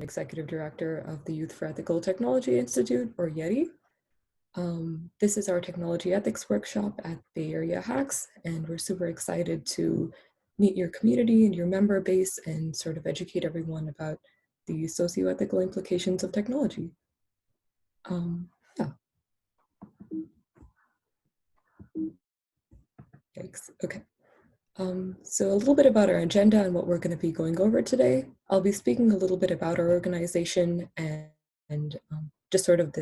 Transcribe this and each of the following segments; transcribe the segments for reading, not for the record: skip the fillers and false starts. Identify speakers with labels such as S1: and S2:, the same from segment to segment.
S1: Executive Director of the Youth for Ethical Technology Institute, or YETI. This is our technology ethics workshop at Bay Area Hacks, and we're super excited to meet your community and your member base and sort of educate everyone about the socioethical implications of technology. Yeah. Thanks. Okay. So a little bit about our agenda and what we're going to be going over today. I'll be speaking a little bit about our organization and just sort of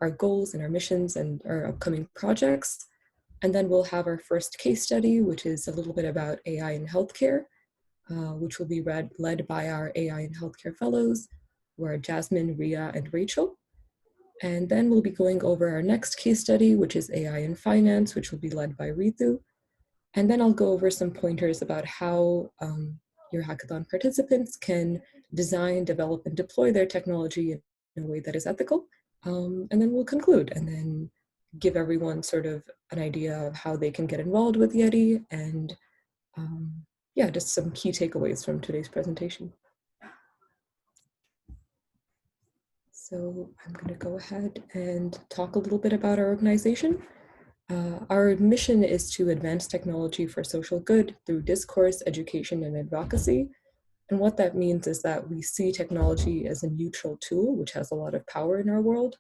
S1: our goals and our missions and our upcoming projects. And then we'll have our first case study, which is a little bit about AI in healthcare, which will be led by our AI in healthcare fellows, who are Jasmine, Ria, and Rachel. And then we'll be going over our next case study, which is AI in finance, which will be led by Ritu. And then I'll go over some pointers about how your hackathon participants can design, develop, and deploy their technology in a way that is ethical. And then we'll conclude and then give everyone sort of an idea of how they can get involved with YETI and yeah, just some key takeaways from today's presentation. So I'm going to go ahead and talk a little bit about our organization. Our mission is to advance technology for social good through discourse, education, and advocacy. And what that means is that we see technology as a neutral tool, which has a lot of power in our world.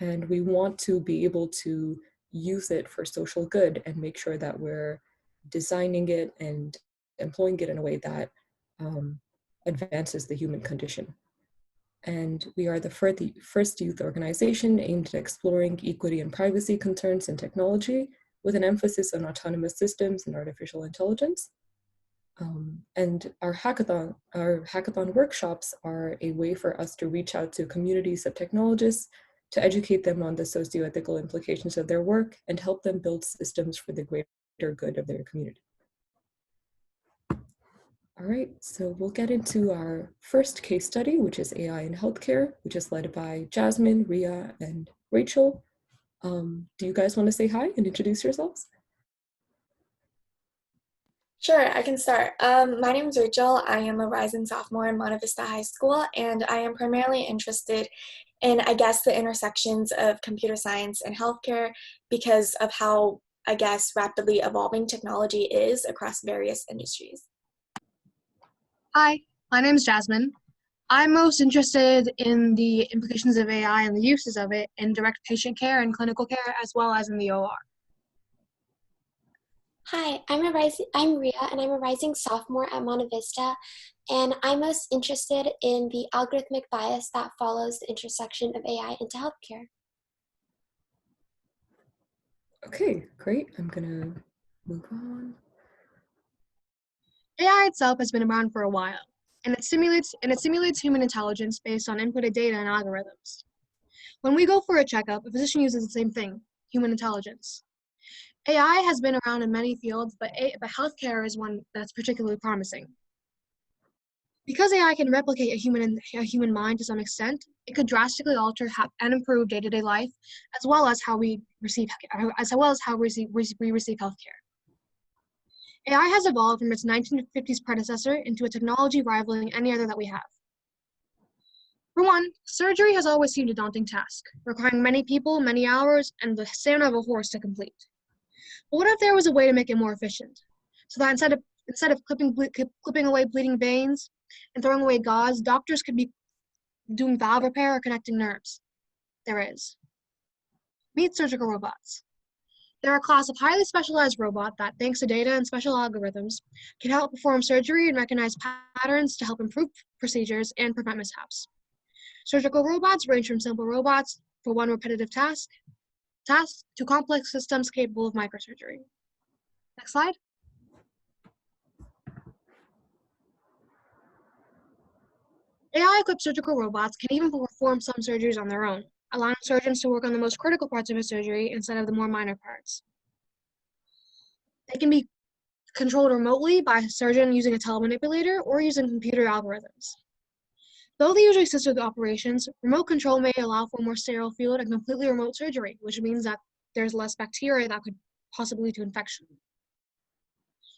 S1: And we want to be able to use it for social good and make sure that we're designing it and employing it in a way that advances the human condition. And we are the first youth organization aimed at exploring equity and privacy concerns in technology with an emphasis on autonomous systems and artificial intelligence. And our hackathon workshops are a way for us to reach out to communities of technologists to educate them on the socio-ethical implications of their work and help them build systems for the greater good of their community. All right, so we'll get into our first case study, which is AI in healthcare, which is led by Jasmine, Ria, and Rachel. Do you guys want to say hi and introduce yourselves?
S2: Sure, I can start. My name is Rachel. I am a rising sophomore in Monte Vista High School, and I am primarily interested in, I guess, the intersections of computer science and healthcare because of how, I guess, rapidly evolving technology is across various industries.
S3: Hi, my name is Jasmine. I'm most interested in the implications of AI and the uses of it in direct patient care and clinical care, as well as in the OR.
S4: Hi, I'm Ria, and I'm a rising sophomore at Monte Vista, and I'm most interested in the algorithmic bias that follows the intersection of AI into healthcare.
S1: Okay, great. I'm gonna move on.
S3: AI itself has been around for a while, and it simulates human intelligence based on inputted data and algorithms. When we go for a checkup, a physician uses the same thing, human intelligence. AI has been around in many fields, but healthcare is one that's particularly promising. Because AI can replicate a human mind to some extent, it could drastically alter and improve day-to-day life, as well as how we receive healthcare. AI has evolved from its 1950s predecessor into a technology rivaling any other that we have. For one, surgery has always seemed a daunting task, requiring many people, many hours, and the stamina of a horse to complete. But what if there was a way to make it more efficient? So that instead of clipping away bleeding veins and throwing away gauze, doctors could be doing valve repair or connecting nerves. There is. Meet surgical robots. They're a class of highly specialized robot that, thanks to data and special algorithms, can help perform surgery and recognize patterns to help improve procedures and prevent mishaps. Surgical robots range from simple robots for one repetitive task to complex systems capable of microsurgery. Next slide. AI-equipped surgical robots can even perform some surgeries on their own, allowing surgeons to work on the most critical parts of a surgery instead of the more minor parts. They can be controlled remotely by a surgeon using a telemanipulator or using computer algorithms. Though they usually assist with operations, remote control may allow for a more sterile field and completely remote surgery, which means that there's less bacteria that could possibly lead to infection.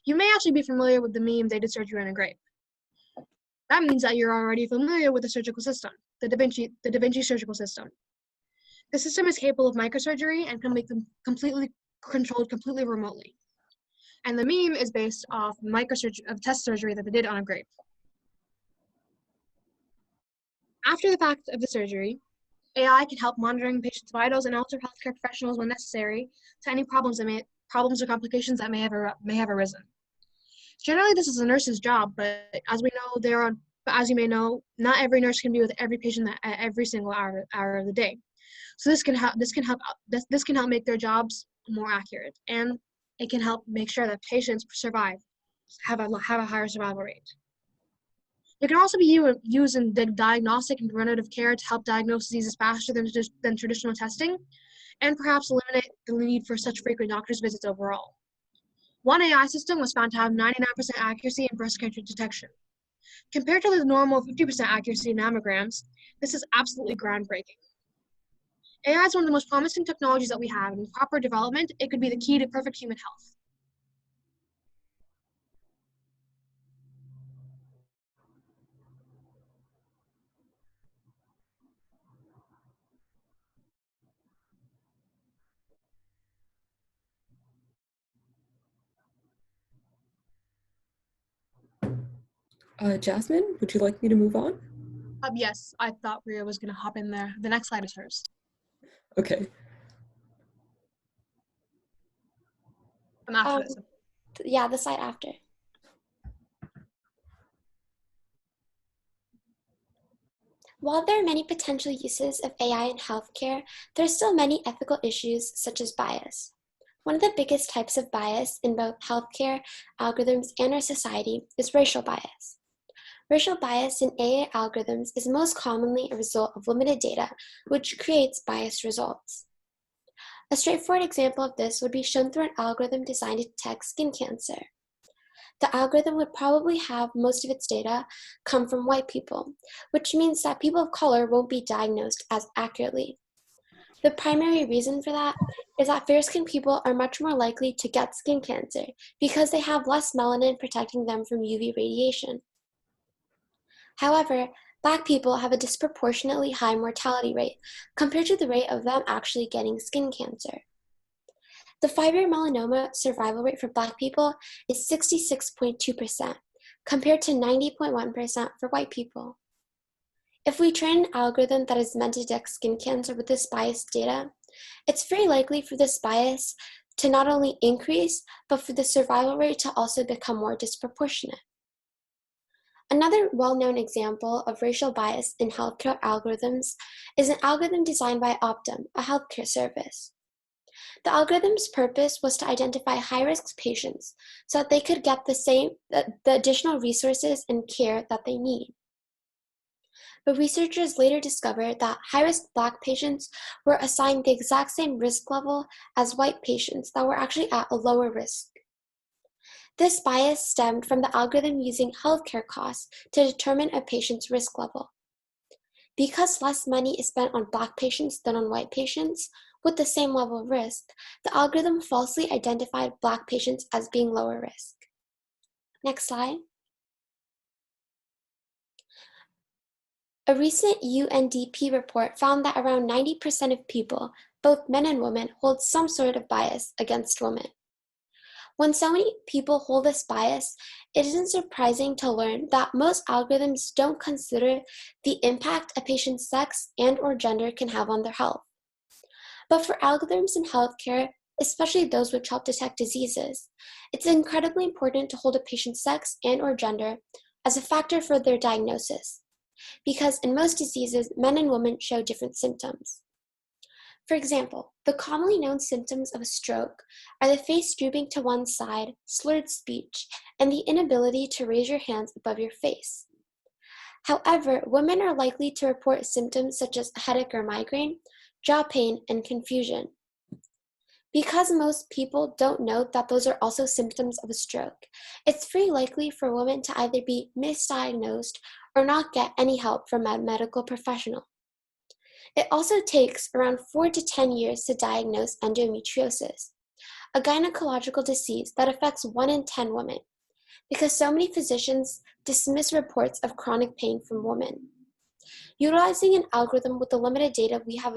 S3: You may actually be familiar with the meme, "They did surgery on a grape." That means that you're already familiar with the surgical system, the Da Vinci surgical system. The system is capable of microsurgery and can be completely controlled completely remotely. And the meme is based off test surgery that they did on a grape. After the fact of the surgery, AI can help monitoring patients' vitals and alert healthcare professionals when necessary to any problems or complications that may have arisen. Generally, this is a nurse's job, but as you may know, not every nurse can be with every patient at every single hour of the day. So this can help make their jobs more accurate, and it can help make sure that patients have a higher survival rate. It can also be used in diagnostic and preventative care to help diagnose diseases faster than traditional testing, and perhaps eliminate the need for such frequent doctor's visits overall. One AI system was found to have 99% accuracy in breast cancer detection. Compared to the normal 50% accuracy in mammograms, this is absolutely groundbreaking. AI is one of the most promising technologies that we have, and with proper development, it could be the key to perfect human health.
S1: Jasmine, would you like me to move on?
S3: Yes, I thought Ria was going to hop in there. The next slide is hers.
S1: Okay.
S3: After this.
S4: Yeah, the slide after. While there are many potential uses of AI in healthcare, there are still many ethical issues such as bias. One of the biggest types of bias in both healthcare, algorithms, and our society is racial bias. Racial bias in AI algorithms is most commonly a result of limited data, which creates biased results. A straightforward example of this would be shown through an algorithm designed to detect skin cancer. The algorithm would probably have most of its data come from white people, which means that people of color won't be diagnosed as accurately. The primary reason for that is that fair-skinned people are much more likely to get skin cancer because they have less melanin protecting them from UV radiation. However, Black people have a disproportionately high mortality rate compared to the rate of them actually getting skin cancer. The 5-year melanoma survival rate for Black people is 66.2%, compared to 90.1% for white people. If we train an algorithm that is meant to detect skin cancer with this biased data, it's very likely for this bias to not only increase, but for the survival rate to also become more disproportionate. Another well-known example of racial bias in healthcare algorithms is an algorithm designed by Optum, a healthcare service. The algorithm's purpose was to identify high-risk patients so that they could get the additional resources and care that they need. But researchers later discovered that high-risk Black patients were assigned the exact same risk level as white patients that were actually at a lower risk. This bias stemmed from the algorithm using healthcare costs to determine a patient's risk level. Because less money is spent on Black patients than on white patients with the same level of risk, the algorithm falsely identified Black patients as being lower risk. Next slide. A recent UNDP report found that around 90% of people, both men and women, hold some sort of bias against women. When so many people hold this bias, it isn't surprising to learn that most algorithms don't consider the impact a patient's sex and/or gender can have on their health. But for algorithms in healthcare, especially those which help detect diseases, it's incredibly important to hold a patient's sex and/or gender as a factor for their diagnosis, because in most diseases, men and women show different symptoms. For example, the commonly known symptoms of a stroke are the face drooping to one side, slurred speech, and the inability to raise your hands above your face. However, women are likely to report symptoms such as headache or migraine, jaw pain, and confusion. Because most people don't know that those are also symptoms of a stroke, it's very likely for women to either be misdiagnosed or not get any help from a medical professional. It also takes around 4 to 10 years to diagnose endometriosis, a gynecological disease that affects 1 in 10 women, because so many physicians dismiss reports of chronic pain from women. Utilizing an algorithm with the limited data we have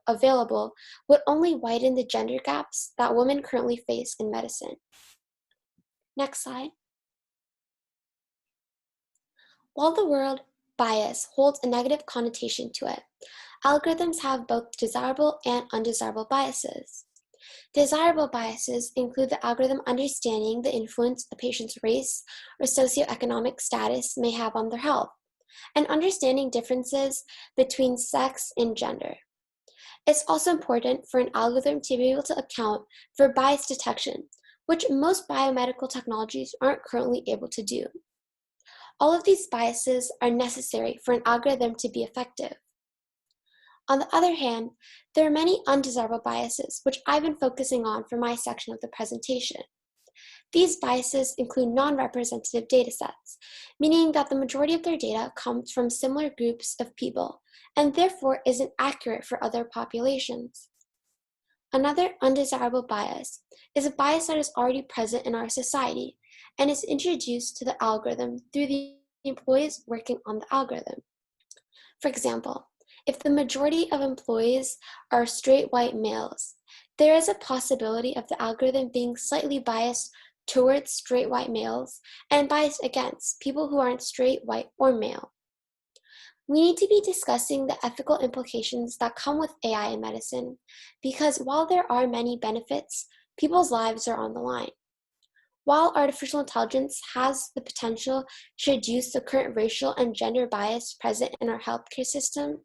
S4: available would only widen the gender gaps that women currently face in medicine. Next slide. While the word bias holds a negative connotation to it, algorithms have both desirable and undesirable biases. Desirable biases include the algorithm understanding the influence a patient's race or socioeconomic status may have on their health, and understanding differences between sex and gender. It's also important for an algorithm to be able to account for bias detection, which most biomedical technologies aren't currently able to do. All of these biases are necessary for an algorithm to be effective. On the other hand, there are many undesirable biases, which I've been focusing on for my section of the presentation. These biases include non-representative datasets, meaning that the majority of their data comes from similar groups of people, and therefore isn't accurate for other populations. Another undesirable bias is a bias that is already present in our society and is introduced to the algorithm through the employees working on the algorithm. For example, if the majority of employees are straight white males, there is a possibility of the algorithm being slightly biased towards straight white males and biased against people who aren't straight, white, or male. We need to be discussing the ethical implications that come with AI in medicine, because while there are many benefits, people's lives are on the line. While artificial intelligence has the potential to reduce the current racial and gender bias present in our healthcare system,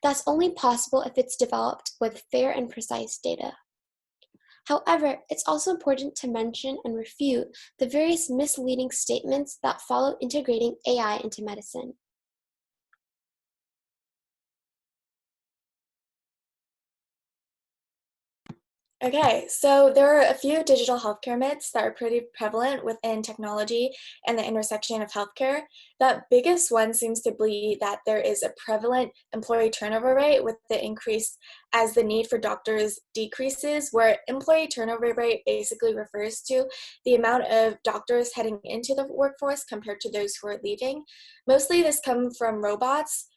S4: that's only possible if it's developed with fair and precise data. However, it's also important to mention and refute the various misleading statements that follow integrating AI into medicine.
S2: Okay, so there are a few digital healthcare myths that are pretty prevalent within technology and the intersection of healthcare. The biggest one seems to be that there is a prevalent employee turnover rate with the increase as the need for doctors decreases, where employee turnover rate basically refers to the amount of doctors heading into the workforce compared to those who are leaving. Mostly this comes from robots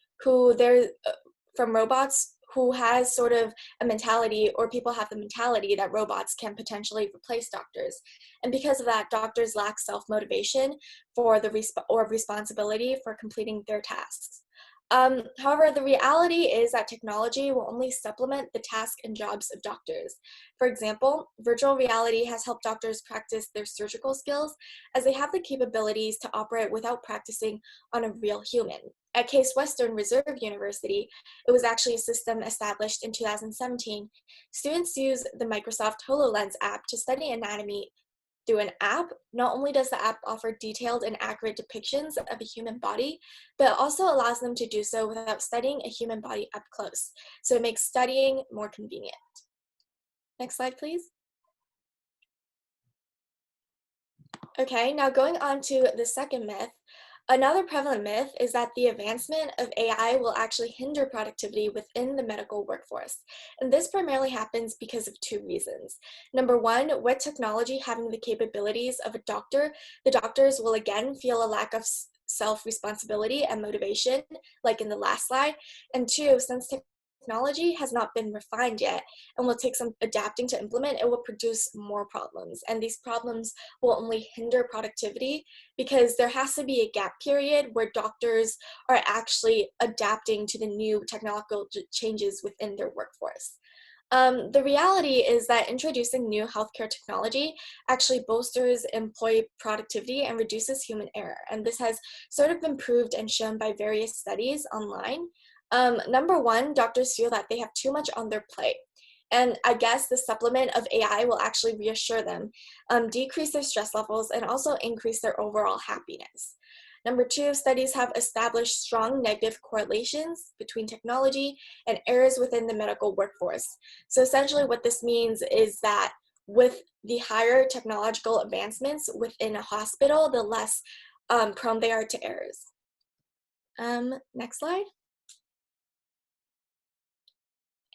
S2: who has sort of a mentality, or people have the mentality that robots can potentially replace doctors. And because of that, doctors lack self-motivation for or responsibility for completing their tasks. However, the reality is that technology will only supplement the task and jobs of doctors. For example, virtual reality has helped doctors practice their surgical skills, as they have the capabilities to operate without practicing on a real human. At Case Western Reserve University, it was actually a system established in 2017. Students use the Microsoft HoloLens app to study anatomy through an app. Not only does the app offer detailed and accurate depictions of a human body, but it also allows them to do so without studying a human body up close. So it makes studying more convenient. Next slide, please. Okay, now going on to the second myth. Another prevalent myth is that the advancement of AI will actually hinder productivity within the medical workforce. And this primarily happens because of two reasons. Number one, with technology having the capabilities of a doctor, the doctors will again feel a lack of self-responsibility and motivation, like in the last slide. And two, since technology has not been refined yet and will take some adapting to implement, it will produce more problems. And these problems will only hinder productivity, because there has to be a gap period where doctors are actually adapting to the new technological changes within their workforce. The reality is that introducing new healthcare technology actually bolsters employee productivity and reduces human error. And this has sort of been proved and shown by various studies online. Number one, doctors feel that they have too much on their plate. And I guess the supplement of AI will actually reassure them, decrease their stress levels, and also increase their overall happiness. Number two, studies have established strong negative correlations between technology and errors within the medical workforce. So essentially what this means is that with the higher technological advancements within a hospital, the less prone they are to errors. Next slide.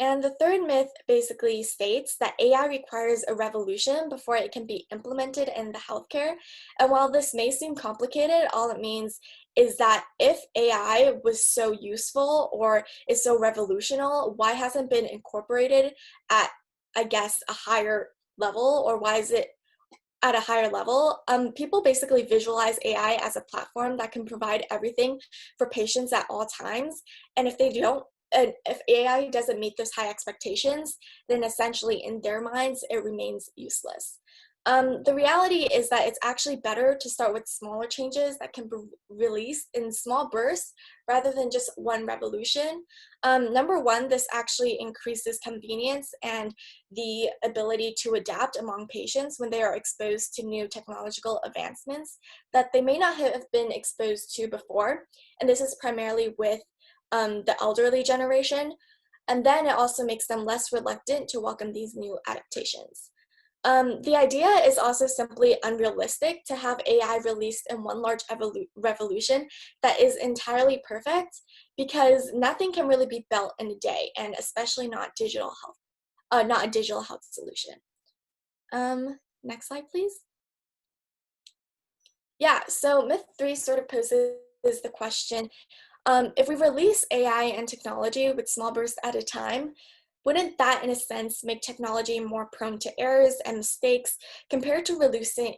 S2: And the third myth basically states that AI requires a revolution before it can be implemented in the healthcare. And while this may seem complicated, all it means is that if AI was so useful or is so revolutionary, why hasn't been incorporated at, I guess, a higher level, or why is it at a higher level? People basically visualize AI as a platform that can provide everything for patients at all times. And if AI doesn't meet those high expectations, then essentially in their minds, it remains useless. The reality is that it's actually better to start with smaller changes that can be released in small bursts rather than just one revolution. Number one, this actually increases convenience and the ability to adapt among patients when they are exposed to new technological advancements that they may not have been exposed to before. And this is primarily with the elderly generation. And then it also makes them less reluctant to welcome these new adaptations. The idea is also simply unrealistic to have AI released in one large revolution that is entirely perfect, because nothing can really be built in a day, and especially not not a digital health solution. Next slide, please. Yeah, so myth 3 sort of poses the question, if we release AI and technology with small bursts at a time, wouldn't that, in a sense, make technology more prone to errors and mistakes compared to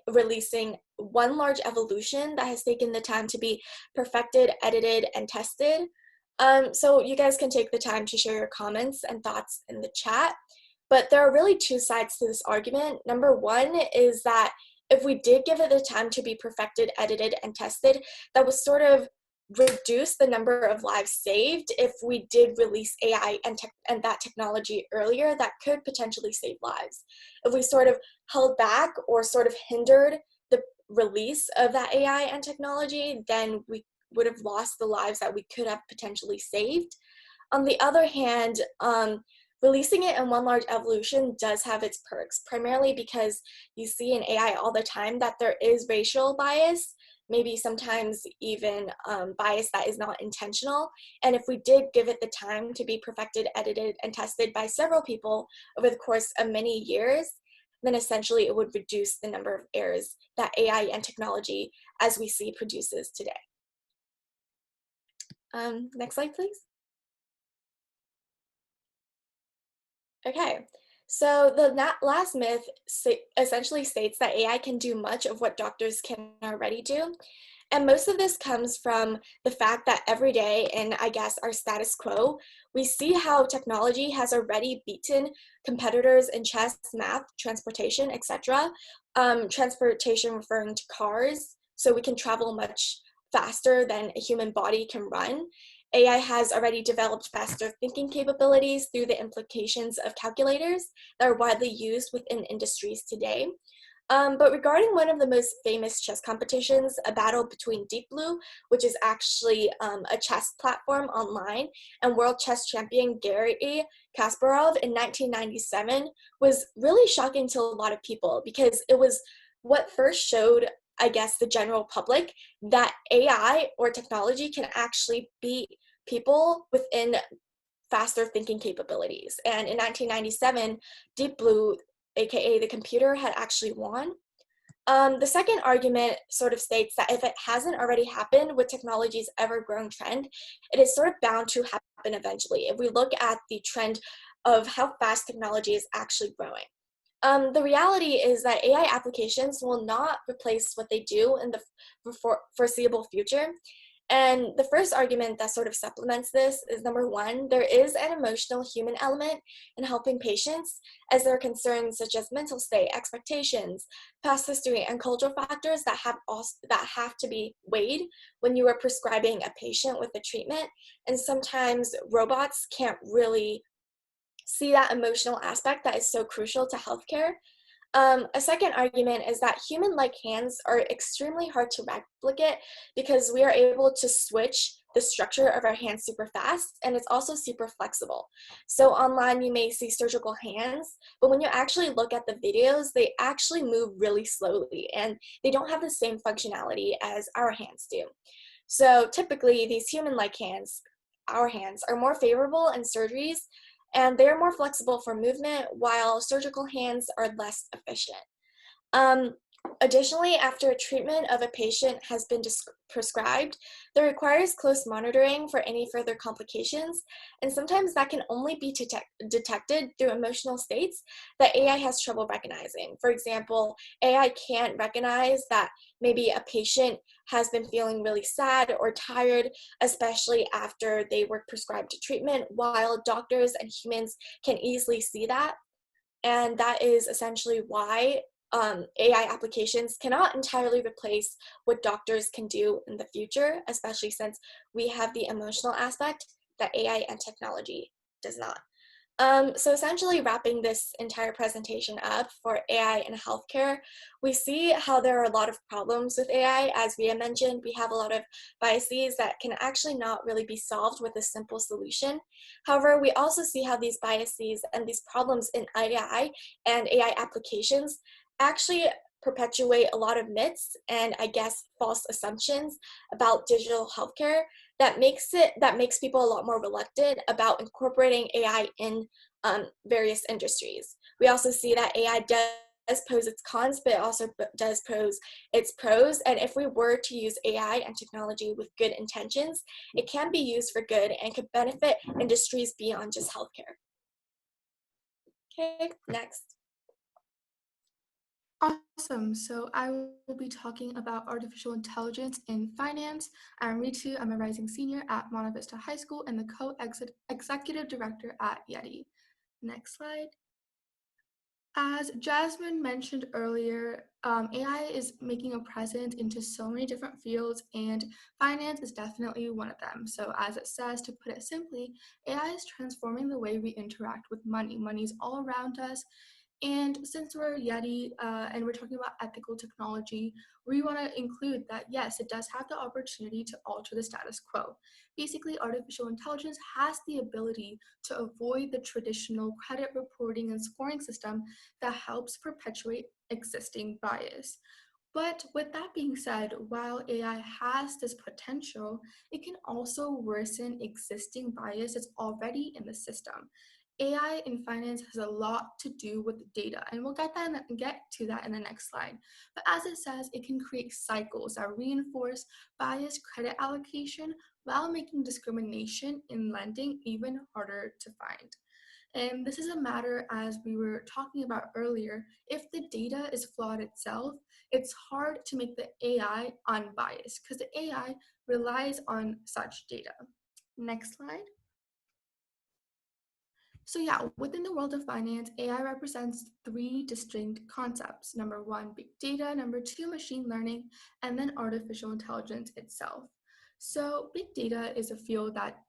S2: releasing one large evolution that has taken the time to be perfected, edited, and tested? So you guys can take the time to share your comments and thoughts in the chat. But there are really two sides to this argument. Number one is that if we did give it the time to be perfected, edited, and tested, that would sort of reduce the number of lives saved. If we did release AI and that technology earlier, that could potentially save lives. If we sort of held back or sort of hindered the release of that AI and technology, then we would have lost the lives that we could have potentially saved. On the other hand, releasing it in one large evolution does have its perks, primarily because you see in AI all the time that there is racial bias, maybe sometimes even bias that is not intentional. And if we did give it the time to be perfected, edited, and tested by several people over the course of many years, then essentially it would reduce the number of errors that AI and technology as we see produces today. Next slide, please. Okay, so the last myth essentially states that AI can do much of what doctors can already do. And most of this comes from the fact that every day in, I guess, our status quo, we see how technology has already beaten competitors in chess, math, transportation, etc. Transportation referring to cars, so we can travel much faster than a human body can run. AI has already developed faster thinking capabilities through the implications of calculators that are widely used within industries today. But regarding one of the most famous chess competitions, a battle between Deep Blue, which is actually a chess platform online, and world chess champion Garry Kasparov in 1997 was really shocking to a lot of people, because it was what first showed, I guess, the general public that AI or technology can actually beat people within faster thinking capabilities. And in 1997, Deep Blue, aka the computer, had actually won. The second argument sort of states that if it hasn't already happened with technology's ever-growing trend, it is sort of bound to happen eventually, if we look at the trend of how fast technology is actually growing. The reality is that AI applications will not replace what they do in the foreseeable future. And the first argument that sort of supplements this is, number one, there is an emotional human element in helping patients, as there are concerns such as mental state, expectations, past history, and cultural factors that have to be weighed when you are prescribing a patient with a treatment. And sometimes robots can't really see that emotional aspect that is so crucial to healthcare. A second argument is that human-like hands are extremely hard to replicate because we are able to switch the structure of our hands super fast, and it's also super flexible. So online you may see surgical hands, but when you actually look at the videos, they actually move really slowly and they don't have the same functionality as our hands do. So typically these human-like hands, our hands, are more favorable in surgeries and they're more flexible for movement, while surgical hands are less efficient. Um, Additionally, after a treatment of a patient has been prescribed, there requires close monitoring for any further complications, and sometimes that can only be detected through emotional states that AI has trouble recognizing. For example, AI can't recognize that maybe a patient has been feeling really sad or tired, especially after they were prescribed a treatment, while doctors and humans can easily see that. And that is essentially why AI applications cannot entirely replace what doctors can do in the future, especially since we have the emotional aspect that AI and technology does not. So essentially wrapping this entire presentation up for AI in healthcare, we see how there are a lot of problems with AI. As we had mentioned, we have a lot of biases that can actually not really be solved with a simple solution. However, we also see how these biases and these problems in AI and AI applications actually perpetuate a lot of myths and I guess false assumptions about digital healthcare that makes people a lot more reluctant about incorporating AI in various industries. We also see that AI does pose its cons, but it also does pose its pros. And if we were to use AI and technology with good intentions, it can be used for good and could benefit industries beyond just healthcare. Okay, next.
S5: Awesome. So I will be talking about artificial intelligence in finance. I'm Ritu. I'm a rising senior at Monte Vista High School and the co-executive director at YETI. Next slide. As Jasmine mentioned earlier, AI is making a presence into so many different fields, and finance is definitely one of them. So as it says, to put it simply, AI is transforming the way we interact with money. Money is all around us. And since we're YETI and we're talking about ethical technology, we want to include that, yes, it does have the opportunity to alter the status quo. Basically, artificial intelligence has the ability to avoid the traditional credit reporting and scoring system that helps perpetuate existing bias. But with that being said, while AI has this potential, it can also worsen existing bias that's already in the system. AI in finance has a lot to do with data, and we'll get to that in the next slide. But as it says, it can create cycles that reinforce biased credit allocation while making discrimination in lending even harder to find. And this is a matter, as we were talking about earlier, if the data is flawed itself, it's hard to make the AI unbiased because the AI relies on such data. Next slide. So yeah, within the world of finance, AI represents three distinct concepts. Number one, big data. Number two, machine learning. And then artificial intelligence itself. So big data is a field that,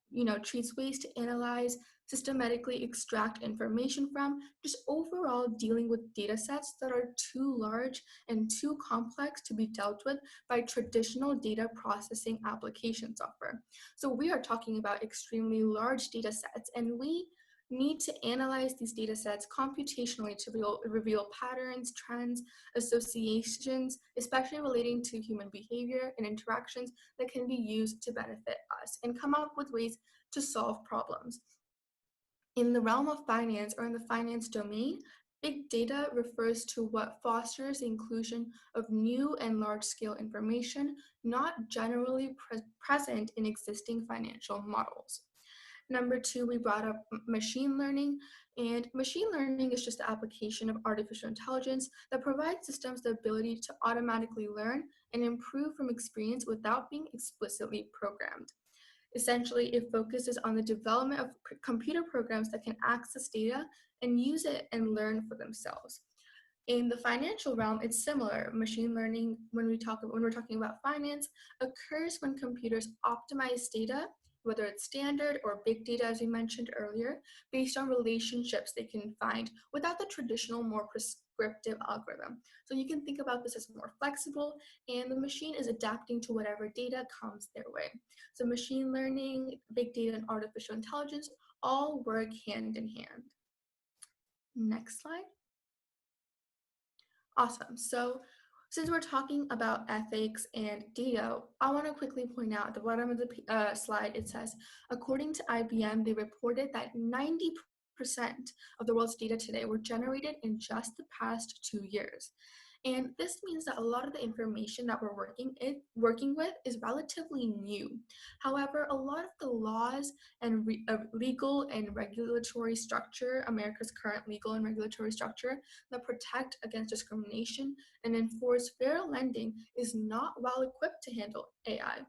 S5: treats ways to analyze, systematically extract information from, just overall dealing with data sets that are too large and too complex to be dealt with by traditional data processing application software. So we are talking about extremely large data sets, and we need to analyze these data sets computationally to reveal patterns, trends, associations, especially relating to human behavior and interactions that can be used to benefit us and come up with ways to solve problems. In the realm of finance or in the finance domain, big data refers to what fosters the inclusion of new and large-scale information not generally present in existing financial models. Number two, we brought up machine learning, and machine learning is just the application of artificial intelligence that provides systems the ability to automatically learn and improve from experience without being explicitly programmed. Essentially, it focuses on the development of computer programs that can access data and use it and learn for themselves. In the financial realm, it's similar. Machine learning, when we're talking about finance, occurs when computers optimize data, whether it's standard or big data, as we mentioned earlier, based on relationships they can find without the traditional, more prescriptive algorithm. So you can think about this as more flexible, and the machine is adapting to whatever data comes their way. So machine learning, big data, and artificial intelligence all work hand in hand. Next slide. Awesome. So since we're talking about ethics and data, I want to quickly point out at the bottom of the slide, it says, according to IBM, they reported that 90% of the world's data today were generated in just the past 2 years. And this means that a lot of the information that we're working with is relatively new. However, a lot of the laws and legal and regulatory structure, America's current legal and regulatory structure that protect against discrimination and enforce fair lending is not well equipped to handle AI.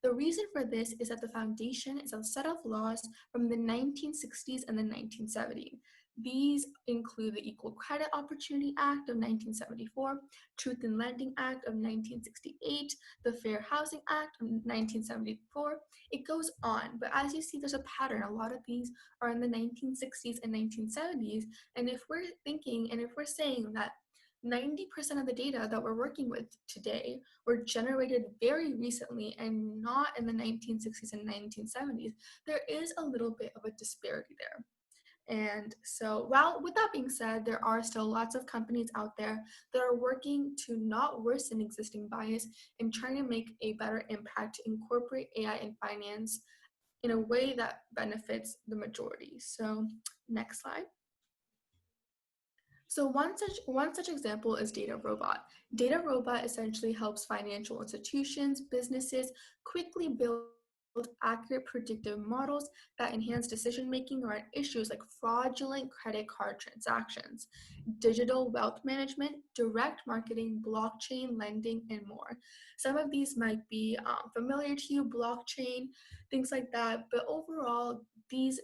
S5: The reason for this is that the foundation is a set of laws from the 1960s and the 1970s. These include the Equal Credit Opportunity Act of 1974, Truth in Lending Act of 1968, the Fair Housing Act of 1974. It goes on, but as you see, there's a pattern. A lot of these are in the 1960s and 1970s, and if we're thinking and if we're saying that 90% of the data that we're working with today were generated very recently and not in the 1960s and 1970s, there is a little bit of a disparity there. And so, well, with that being said, there are still lots of companies out there that are working to not worsen existing bias and trying to make a better impact to incorporate AI in finance in a way that benefits the majority. So, next slide. So one such example is DataRobot. DataRobot essentially helps financial institutions, businesses quickly build accurate predictive models that enhance decision-making around issues like fraudulent credit card transactions, digital wealth management, direct marketing, blockchain, lending, and more. Some of these might be familiar to you, blockchain, things like that, but overall, these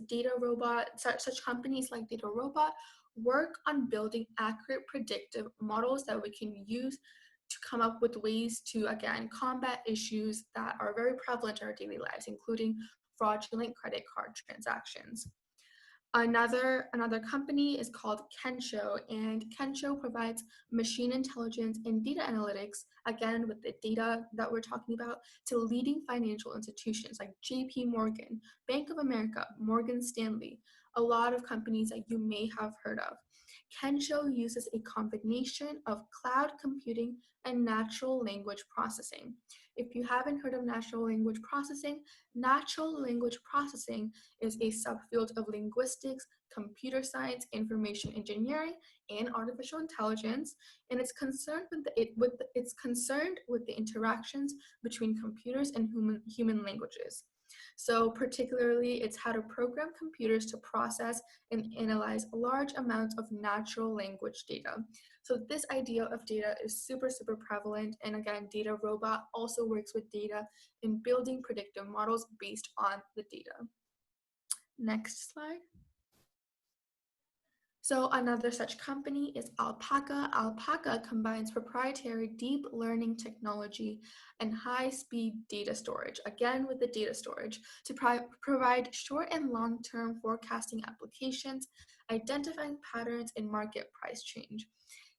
S5: such companies like DataRobot work on building accurate predictive models that we can use to come up with ways to, again, combat issues that are very prevalent in our daily lives, including fraudulent credit card transactions. Another company is called Kensho, and Kensho provides machine intelligence and data analytics, again, with the data that we're talking about, to leading financial institutions like JP Morgan, Bank of America, Morgan Stanley, a lot of companies that you may have heard of. Kensho uses a combination of cloud computing and natural language processing. If you haven't heard of natural language processing is a subfield of linguistics, computer science, information engineering, and artificial intelligence, and it's concerned with the interactions between computers and human languages. So particularly, it's how to program computers to process and analyze large amounts of natural language data. So this idea of data is super, super prevalent. And again, DataRobot also works with data in building predictive models based on the data. Next slide. So another such company is Alpaca. Alpaca combines proprietary deep learning technology and high-speed data storage, again with the data storage, to provide short and long-term forecasting applications, identifying patterns in market price change.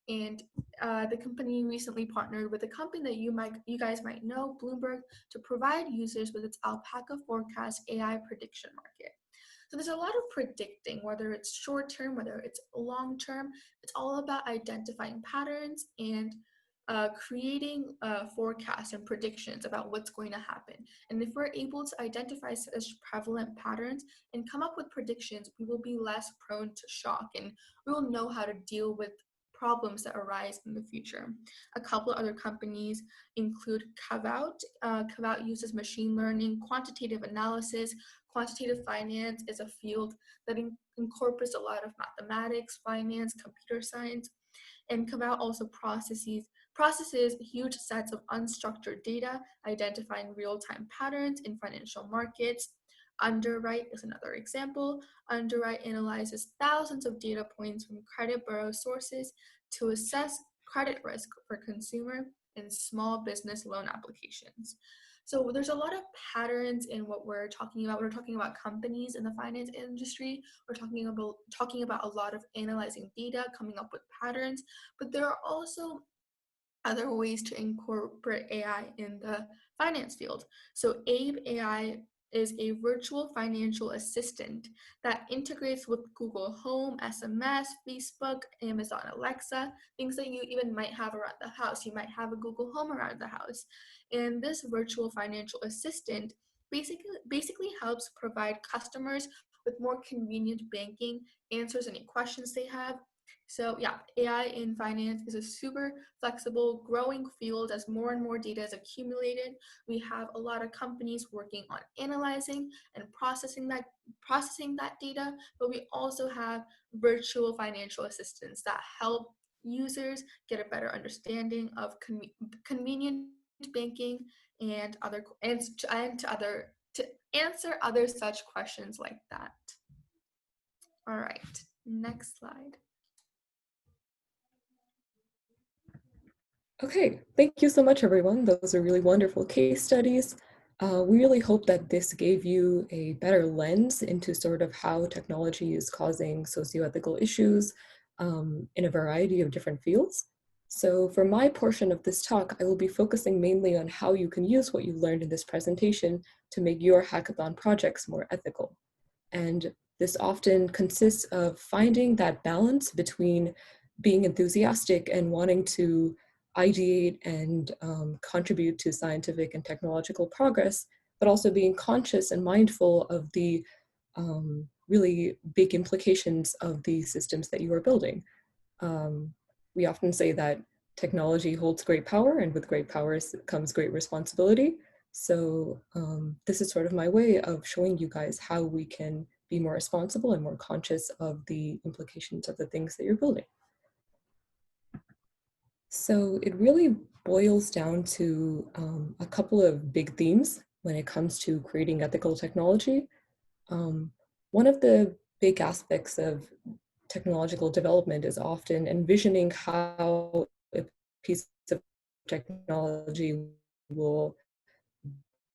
S5: And the company recently partnered with a company that you guys might know, Bloomberg, to provide users with its Alpaca Forecast AI prediction market. So there's a lot of predicting, whether it's short-term, whether it's long-term. It's all about identifying patterns and creating forecasts and predictions about what's going to happen. And if we're able to identify such prevalent patterns and come up with predictions, we will be less prone to shock, and we will know how to deal with problems that arise in the future. A couple of other companies include Kavout. Kavout uses machine learning, quantitative analysis. Quantitative finance is a field that incorporates a lot of mathematics, finance, computer science, and Kavout also processes huge sets of unstructured data, identifying real-time patterns in financial markets. Underwrite is another example. Underwrite analyzes thousands of data points from credit bureau sources to assess credit risk for consumer and small business loan applications. So there's a lot of patterns in what we're talking about. We're talking about companies in the finance industry. We're talking about a lot of analyzing data, coming up with patterns, but there are also other ways to incorporate AI in the finance field. So Abe AI is a virtual financial assistant that integrates with Google Home, SMS, Facebook, Amazon Alexa, things that you even might have around the house. You might have a Google Home around the house. And this virtual financial assistant basically helps provide customers with more convenient banking, answers any questions they have. So yeah, AI in finance is a super flexible, growing field as more and more data is accumulated. We have a lot of companies working on analyzing and processing that data, but we also have virtual financial assistants that help users get a better understanding of convenient banking and to answer other such questions like that. All right, next slide.
S1: Okay, thank you so much, everyone. Those are really wonderful case studies. We really hope that this gave you a better lens into sort of how technology is causing socioethical issues in a variety of different fields. So for my portion of this talk, I will be focusing mainly on how you can use what you learned in this presentation to make your hackathon projects more ethical. And this often consists of finding that balance between being enthusiastic and wanting to ideate and contribute to scientific and technological progress, but also being conscious and mindful of the really big implications of the systems that you are building. We often say that technology holds great power, and with great power comes great responsibility. So this is sort of my way of showing you guys how we can be more responsible and more conscious of the implications of the things that you're building. So it really boils down to a couple of big themes when it comes to creating ethical technology. One of the big aspects of technological development is often envisioning how a piece of technology will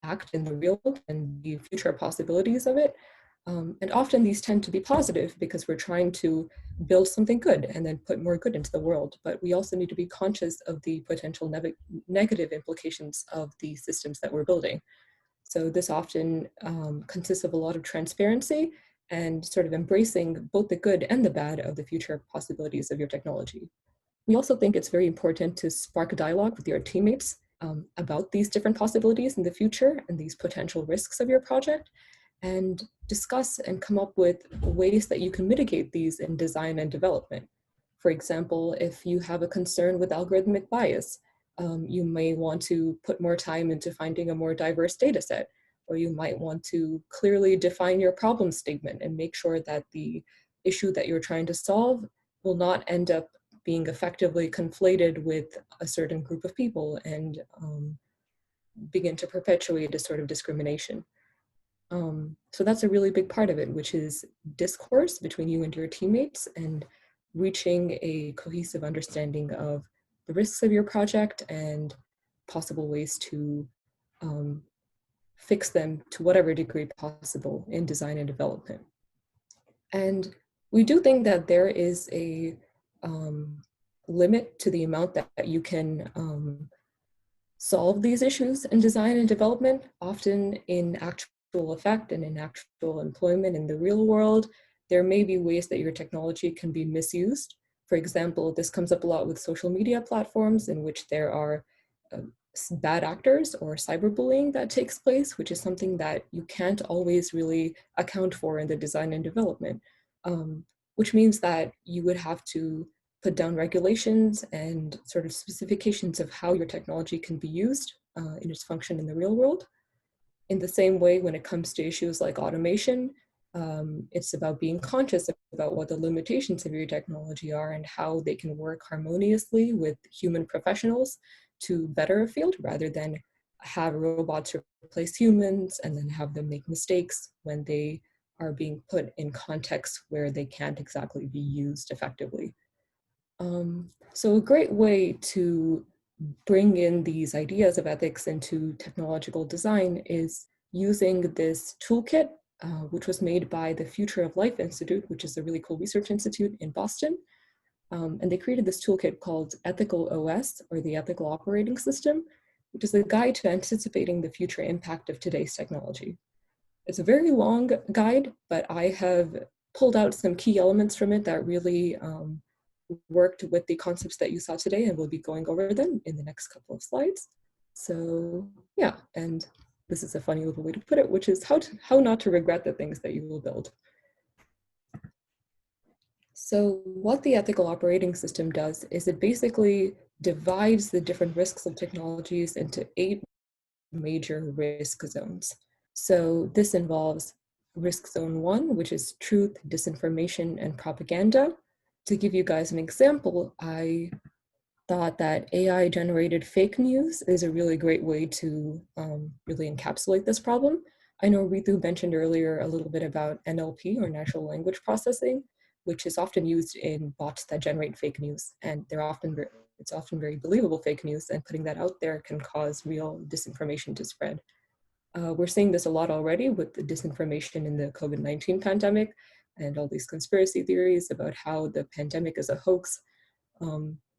S1: act in the real world and the future possibilities of it. And often these tend to be positive because we're trying to build something good and then put more good into the world. But we also need to be conscious of the potential negative implications of the systems that we're building. So this often consists of a lot of transparency and sort of embracing both the good and the bad of the future possibilities of your technology. We also think it's very important to spark a dialogue with your teammates about these different possibilities in the future and these potential risks of your project, and discuss and come up with ways that you can mitigate these in design and development. For example, if you have a concern with algorithmic bias, you may want to put more time into finding a more diverse data set, or you might want to clearly define your problem statement and make sure that the issue that you're trying to solve will not end up being effectively conflated with a certain group of people and begin to perpetuate a sort of discrimination. So that's a really big part of it, which is discourse between you and your teammates and reaching a cohesive understanding of the risks of your project and possible ways to fix them to whatever degree possible in design and development. And we do think that there is a limit to the amount that you can solve these issues in design and development. Often in actual effect and in actual employment in the real world, there may be ways that your technology can be misused. For example, this comes up a lot with social media platforms in which there are bad actors or cyberbullying that takes place, which is something that you can't always really account for in the design and development, which means that you would have to put down regulations and sort of specifications of how your technology can be used in its function in the real world. In the same way, when it comes to issues like automation, it's about being conscious about what the limitations of your technology are and how they can work harmoniously with human professionals to better a field, rather than have robots replace humans and then have them make mistakes when they are being put in contexts where they can't exactly be used effectively. So a great way to bring in these ideas of ethics into technological design is using this toolkit, which was made by the Future of Life Institute, which is a really cool research institute in Boston. And they created this toolkit called Ethical OS, or the Ethical Operating System, which is a guide to anticipating the future impact of today's technology. It's a very long guide, but I have pulled out some key elements from it that really worked with the concepts that you saw today, and we'll be going over them in the next couple of slides. So yeah, and this is a funny little way to put it, which is how not to regret the things that you will build. So what the ethical operating system does is it basically divides the different risks of technologies into 8 major risk zones. So this involves risk zone 1, which is truth, disinformation, and propaganda. To give you guys an example, I thought that AI generated fake news is a really great way to really encapsulate this problem. I know Ritu mentioned earlier a little bit about NLP, or natural language processing, which is often used in bots that generate fake news, and it's often very believable fake news, and putting that out there can cause real disinformation to spread. We're seeing this a lot already with the disinformation in the COVID-19 pandemic and all these conspiracy theories about how the pandemic is a hoax.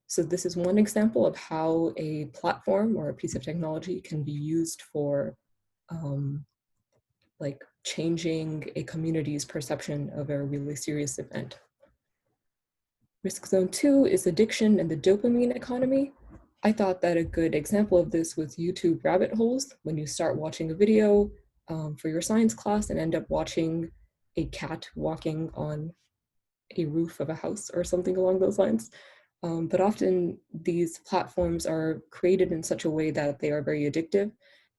S1: So this is one example of how a platform or a piece of technology can be used for like changing a community's perception of a really serious event. Risk zone 2 is addiction and the dopamine economy. I thought that a good example of this was YouTube rabbit holes. When you start watching a video for your science class and end up watching a cat walking on a roof of a house or something along those lines. But often these platforms are created in such a way that they are very addictive,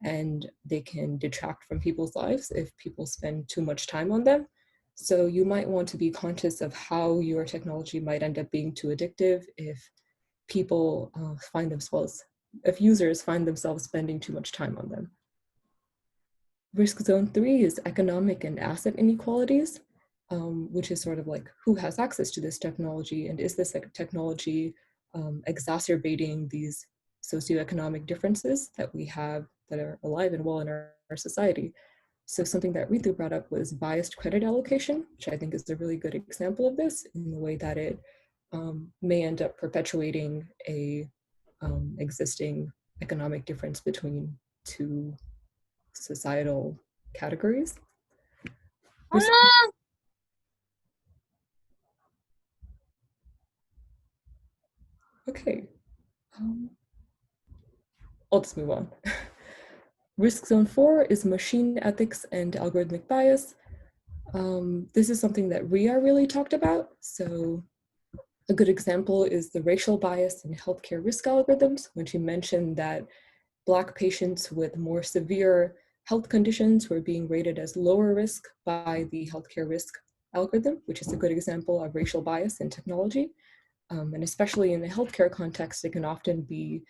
S1: and they can detract from people's lives if people spend too much time on them. So you might want to be conscious of how your technology might end up being too addictive if people if users find themselves spending too much time on them. Risk zone 3 is economic and asset inequalities, which is sort of like who has access to this technology, and is this technology exacerbating these socioeconomic differences that we have that are alive and well in our society. So something that Ritu brought up was biased credit allocation, which I think is a really good example of this in the way that it may end up perpetuating a existing economic difference between two societal categories. Okay, I'll just move on. Risk zone 4 is machine ethics and algorithmic bias. This is something that Ria really talked about. So a good example is the racial bias in healthcare risk algorithms, when she mentioned that Black patients with more severe health conditions were being rated as lower risk by the healthcare risk algorithm, which is a good example of racial bias in technology. And especially in the healthcare context, it can often be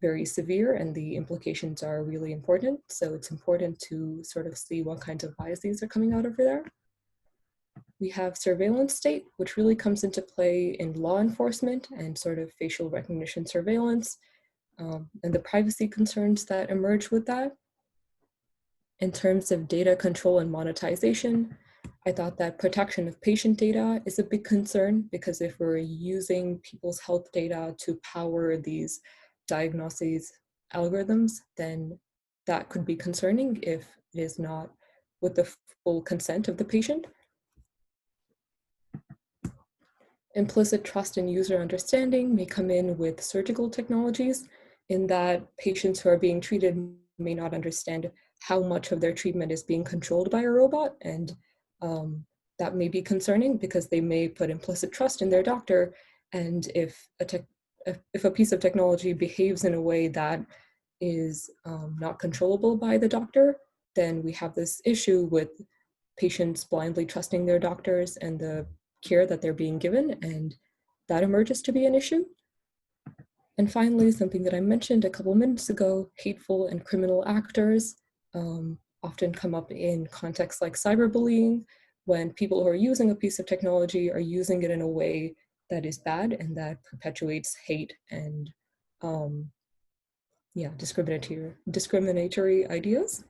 S1: very severe, and the implications are really important. So it's important to sort of see what kinds of biases are coming out over there. We have surveillance state, which really comes into play in law enforcement and sort of facial recognition surveillance, and the privacy concerns that emerge with that. In terms of data control and monetization, I thought that protection of patient data is a big concern, because if we're using people's health data to power these diagnoses algorithms, then that could be concerning if it is not with the full consent of the patient. Implicit trust and user understanding may come in with surgical technologies, in that patients who are being treated may not understand how much of their treatment is being controlled by a robot, and that may be concerning because they may put implicit trust in their doctor, and if a piece of technology behaves in a way that is not controllable by the doctor, then we have this issue with patients blindly trusting their doctors and the care that they're being given, and that emerges to be an issue. And finally, something that I mentioned a couple minutes ago, hateful and criminal actors often come up in contexts like cyberbullying, when people who are using a piece of technology are using it in a way that is bad and that perpetuates hate and discriminatory ideas.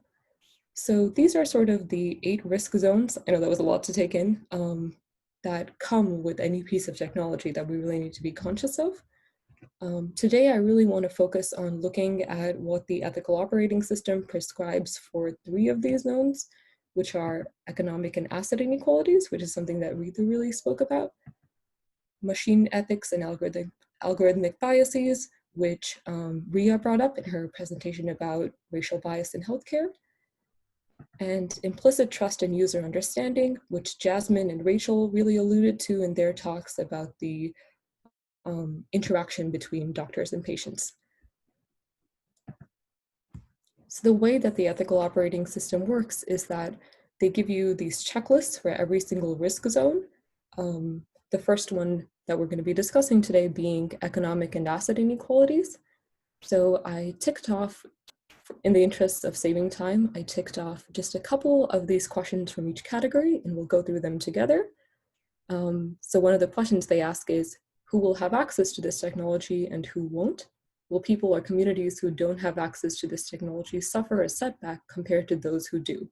S1: So these are sort of the 8 risk zones. I know that was a lot to take in, that come with any piece of technology that we really need to be conscious of. Today, I really want to focus on looking at what the ethical operating system prescribes for 3 of these zones, which are economic and asset inequalities, which is something that Ritu really spoke about, machine ethics and algorithmic biases, which Ria brought up in her presentation about racial bias in healthcare, and implicit trust and user understanding, which Jasmine and Rachel really alluded to in their talks about the interaction between doctors and patients. So the way that the ethical operating system works is that they give you these checklists for every single risk zone. The first one that we're going to be discussing today being economic and asset inequalities. So I ticked off, in the interest of saving time, I ticked off just a couple of these questions from each category, and we'll go through them together. So one of the questions they ask is, who will have access to this technology and who won't? Will people or communities who don't have access to this technology suffer a setback compared to those who do?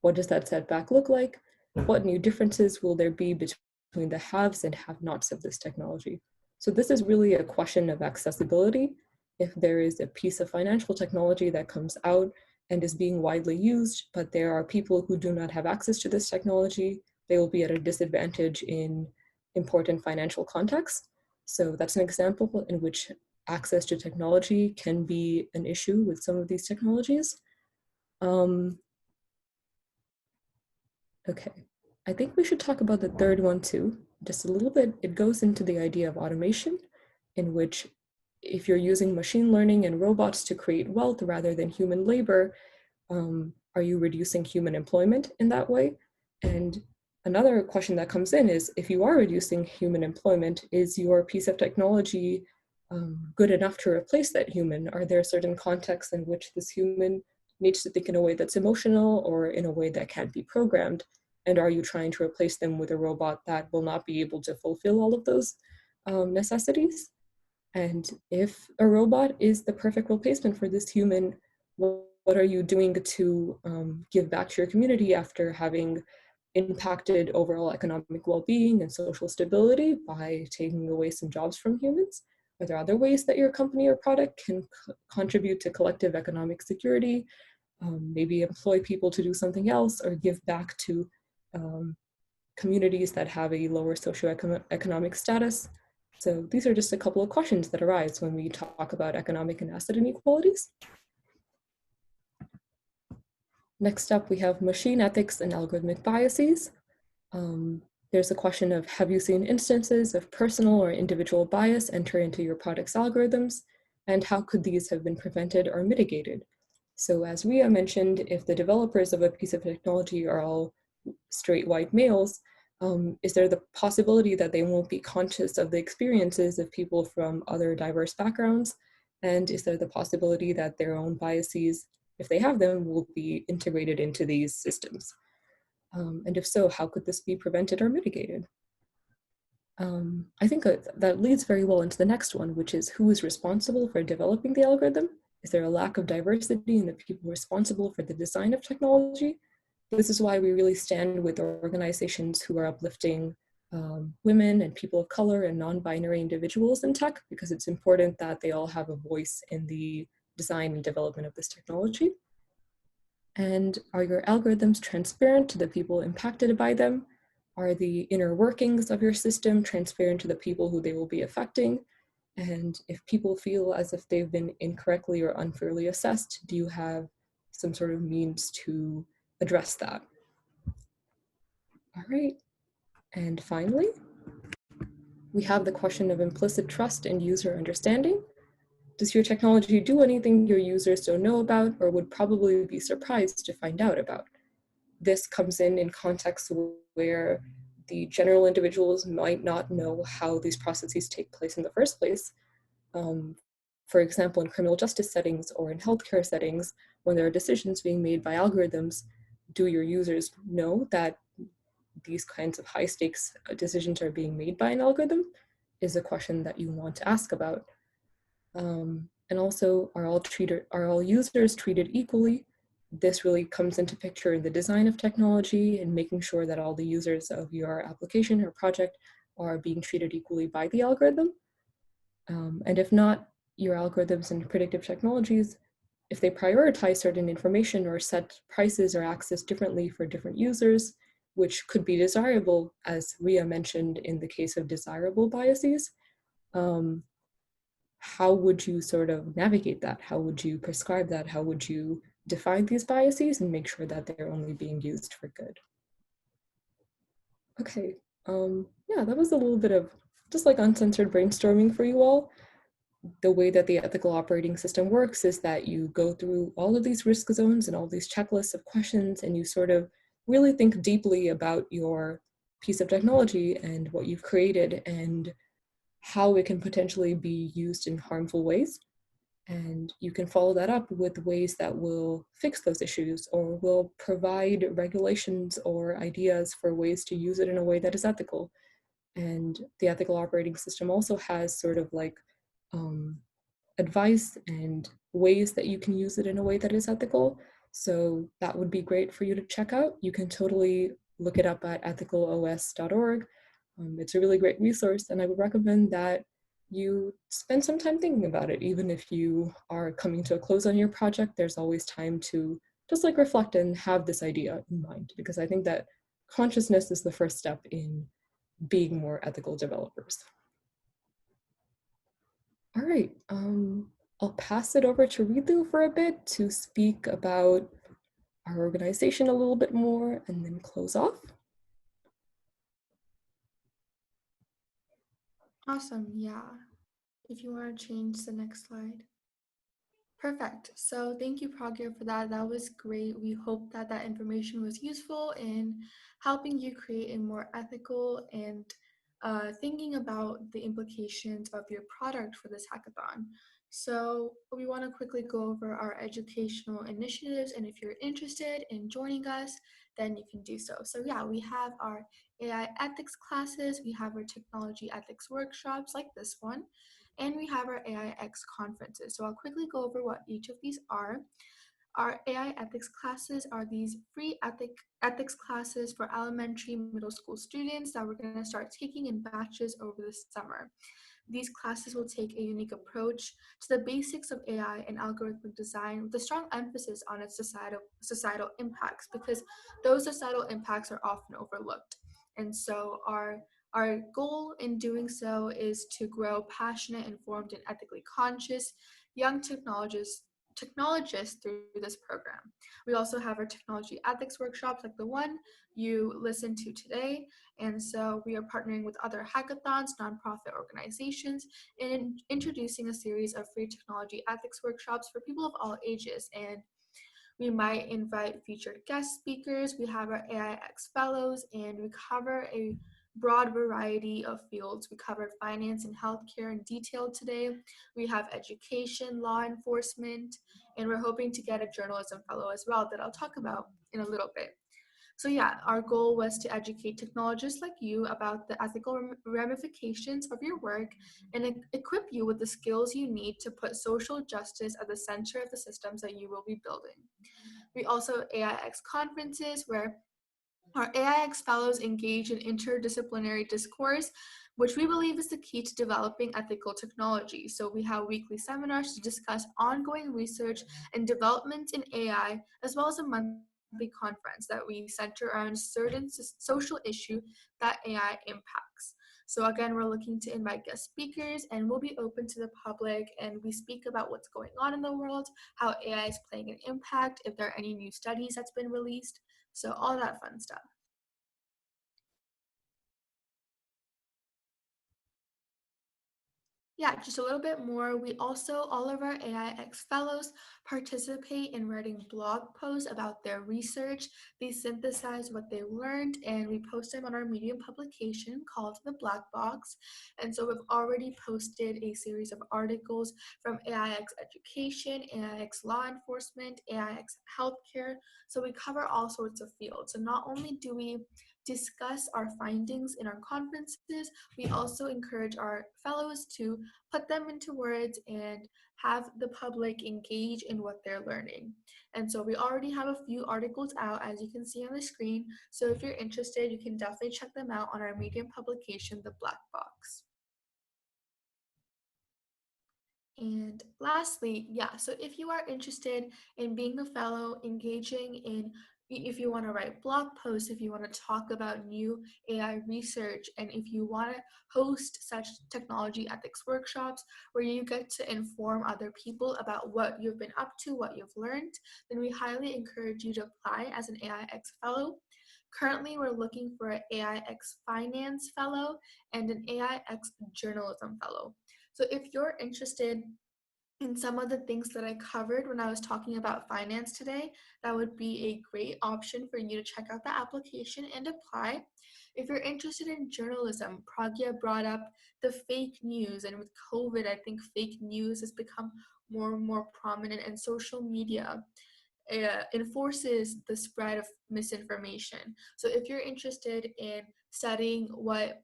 S1: What does that setback look like? What new differences will there be between the haves and have-nots of this technology? So this is really a question of accessibility. If there is a piece of financial technology that comes out and is being widely used, but there are people who do not have access to this technology, they will be at a disadvantage in important financial contexts. So that's an example in which access to technology can be an issue with some of these technologies. Okay, I think we should talk about the third one too, just a little bit. It goes into the idea of automation, in which if you're using machine learning and robots to create wealth rather than human labor, are you reducing human employment in that way? And another question that comes in is, if you are reducing human employment, is your piece of technology good enough to replace that human? Are there certain contexts in which this human needs to think in a way that's emotional or in a way that can't be programmed? And are you trying to replace them with a robot that will not be able to fulfill all of those necessities? And if a robot is the perfect replacement for this human, what are you doing to give back to your community after having impacted overall economic well-being and social stability by taking away some jobs from humans? Are there other ways that your company or product can contribute to collective economic security, maybe employ people to do something else, or give back to communities that have a lower socioeconomic status? So these are just a couple of questions that arise when we talk about economic and asset inequalities. Next up, we have machine ethics and algorithmic biases. There's a question of, have you seen instances of personal or individual bias enter into your product's algorithms? And how could these have been prevented or mitigated? So as Ria mentioned, if the developers of a piece of technology are all straight white males, is there the possibility that they won't be conscious of the experiences of people from other diverse backgrounds? And is there the possibility that their own biases, if they have them, will be integrated into these systems? And if so, how could this be prevented or mitigated? I think that leads very well into the next one, which is, who is responsible for developing the algorithm? Is there a lack of diversity in the people responsible for the design of technology? This is why we really stand with organizations who are uplifting women and people of color and non-binary individuals in tech, because it's important that they all have a voice in the design and development of this technology. And are your algorithms transparent to the people impacted by them? Are the inner workings of your system transparent to the people who they will be affecting? And if people feel as if they've been incorrectly or unfairly assessed, do you have some sort of means to address that? All right. And finally, we have the question of implicit trust and user understanding. Does your technology do anything your users don't know about or would probably be surprised to find out about? This comes in contexts where the general individuals might not know how these processes take place in the first place. For example, in criminal justice settings or in healthcare settings, when there are decisions being made by algorithms, do your users know that these kinds of high stakes decisions are being made by an algorithm? Is a question that you want to ask about. And also, are all users treated equally? This really comes into picture in the design of technology and making sure that all the users of your application or project are being treated equally by the algorithm. And if not, your algorithms and predictive technologies, if they prioritize certain information or set prices or access differently for different users, which could be desirable, as Ria mentioned in the case of desirable biases, how would you sort of navigate that? How would you prescribe that? How would you define these biases and make sure that they're only being used for good. Okay, yeah, that was a little bit of just like uncensored brainstorming for you all. The way that the ethical operating system works is that you go through all of these risk zones and all these checklists of questions, and you sort of really think deeply about your piece of technology and what you've created and how it can potentially be used in harmful ways. And you can follow that up with ways that will fix those issues or will provide regulations or ideas for ways to use it in a way that is ethical. And the ethical operating system also has sort of like um, advice and ways that you can use it in a way that is ethical. So that would be great for you to check out. You can totally look it up at ethicalOS.org. It's a really great resource, and I would recommend that you spend some time thinking about it. Even if you are coming to a close on your project, there's always time to just like reflect and have this idea in mind, because I think that consciousness is the first step in being more ethical developers. All right, I'll pass it over to Ritu for a bit to speak about our organization a little bit more and then close off.
S5: Awesome, yeah. If you want to change the next slide. Perfect. So thank you, Pragya, for that. That was great. We hope that that information was useful in helping you create a more ethical and thinking about the implications of your product for this hackathon. So we want to quickly go over our educational initiatives, and if you're interested in joining us, then you can do so. So yeah, we have our AI ethics classes, we have our technology ethics workshops like this one, and we have our AIX conferences. So I'll quickly go over what each of these are. Our AI ethics classes are these free ethics classes for elementary, middle school students that we're going to start taking in batches over the summer. These classes will take a unique approach to the basics of AI and algorithmic design with a strong emphasis on its societal impacts, because those societal impacts are often overlooked. And so our goal in doing so is to grow passionate, informed, and ethically conscious young technologists through this program. We also have our technology ethics workshops like the one you listened to today. And so we are partnering with other hackathons, nonprofit organizations, in introducing a series of free technology ethics workshops for people of all ages. And we might invite featured guest speakers. We have our AIX fellows, and we cover a broad variety of fields. We covered finance and healthcare in detail today. We have education, law enforcement, and we're hoping to get a journalism fellow as well that I'll talk about in a little bit. So yeah, our goal was to educate technologists like you about the ethical ramifications of your work and equip you with the skills you need to put social justice at the center of the systems that you will be building. We also AIX conferences where our AIX fellows engage in interdisciplinary discourse, which we believe is the key to developing ethical technology. So we have weekly seminars to discuss ongoing research and developments in AI, as well as a monthly conference that we center around a certain social issue that AI impacts. So again, we're looking to invite guest speakers, and we'll be open to the public, and we speak about what's going on in the world, how AI is playing an impact, if there are any new studies that's been released, so all that fun stuff. Yeah, just a little bit more. We also, all of our AIX fellows participate in writing blog posts about their research. They synthesize what they learned, and we post them on our Medium publication called The Black Box. And so we've already posted a series of articles from AIX education, AIX law enforcement, AIX healthcare. So we cover all sorts of fields. So not only do we discuss our findings in our conferences, we also encourage our fellows to put them into words and have the public engage in what they're learning. And so we already have a few articles out, as you can see on the screen. So if you're interested, you can definitely check them out on our Medium publication, The Black Box. And lastly, yeah, so if you are interested in being a fellow, engaging in if you want to write blog posts, if you want to talk about new AI research, and if you want to host such technology ethics workshops where you get to inform other people about what you've been up to, what you've learned, then we highly encourage you to apply as an AIX fellow. Currently, we're looking for an AIX Finance Fellow and an AIX Journalism Fellow. So if you're interested in some of the things that I covered when I was talking about finance today, that would be a great option for you to check out the application and apply. If you're interested in journalism, Pragya brought up the fake news, and with COVID, I think fake news has become more and more prominent, and social media enforces the spread of misinformation. So if you're interested in studying what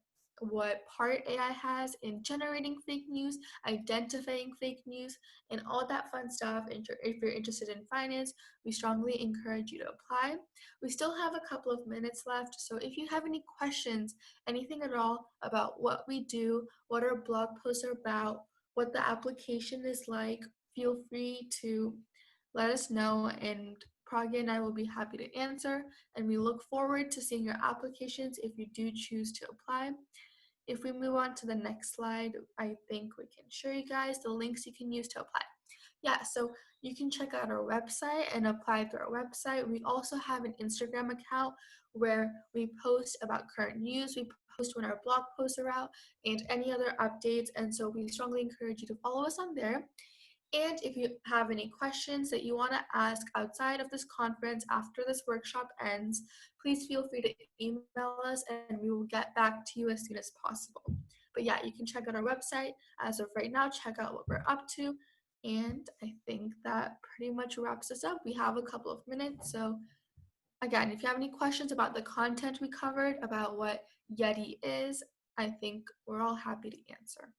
S5: part AI has in generating fake news, identifying fake news, and all that fun stuff, and if you're interested in finance, we strongly encourage you to apply. We still have a couple of minutes left, so if you have any questions, anything at all about what we do, what our blog posts are about, what the application is like, feel free to let us know, and Pragya and I will be happy to answer, and we look forward to seeing your applications if you do choose to apply. If we move on to the next slide, I think we can show you guys the links you can use to apply. Yeah, so you can check out our website and apply through our website. We also have an Instagram account where we post about current news, we post when our blog posts are out, and any other updates, and so we strongly encourage you to follow us on there. And if you have any questions that you want to ask outside of this conference after this workshop ends, please feel free to email us and we will get back to you as soon as possible. But yeah, you can check out our website. As of right now, check out what we're up to. And I think that pretty much wraps us up. We have a couple of minutes. So again, if you have any questions about the content we covered, about what YETI is, I think we're all happy to answer.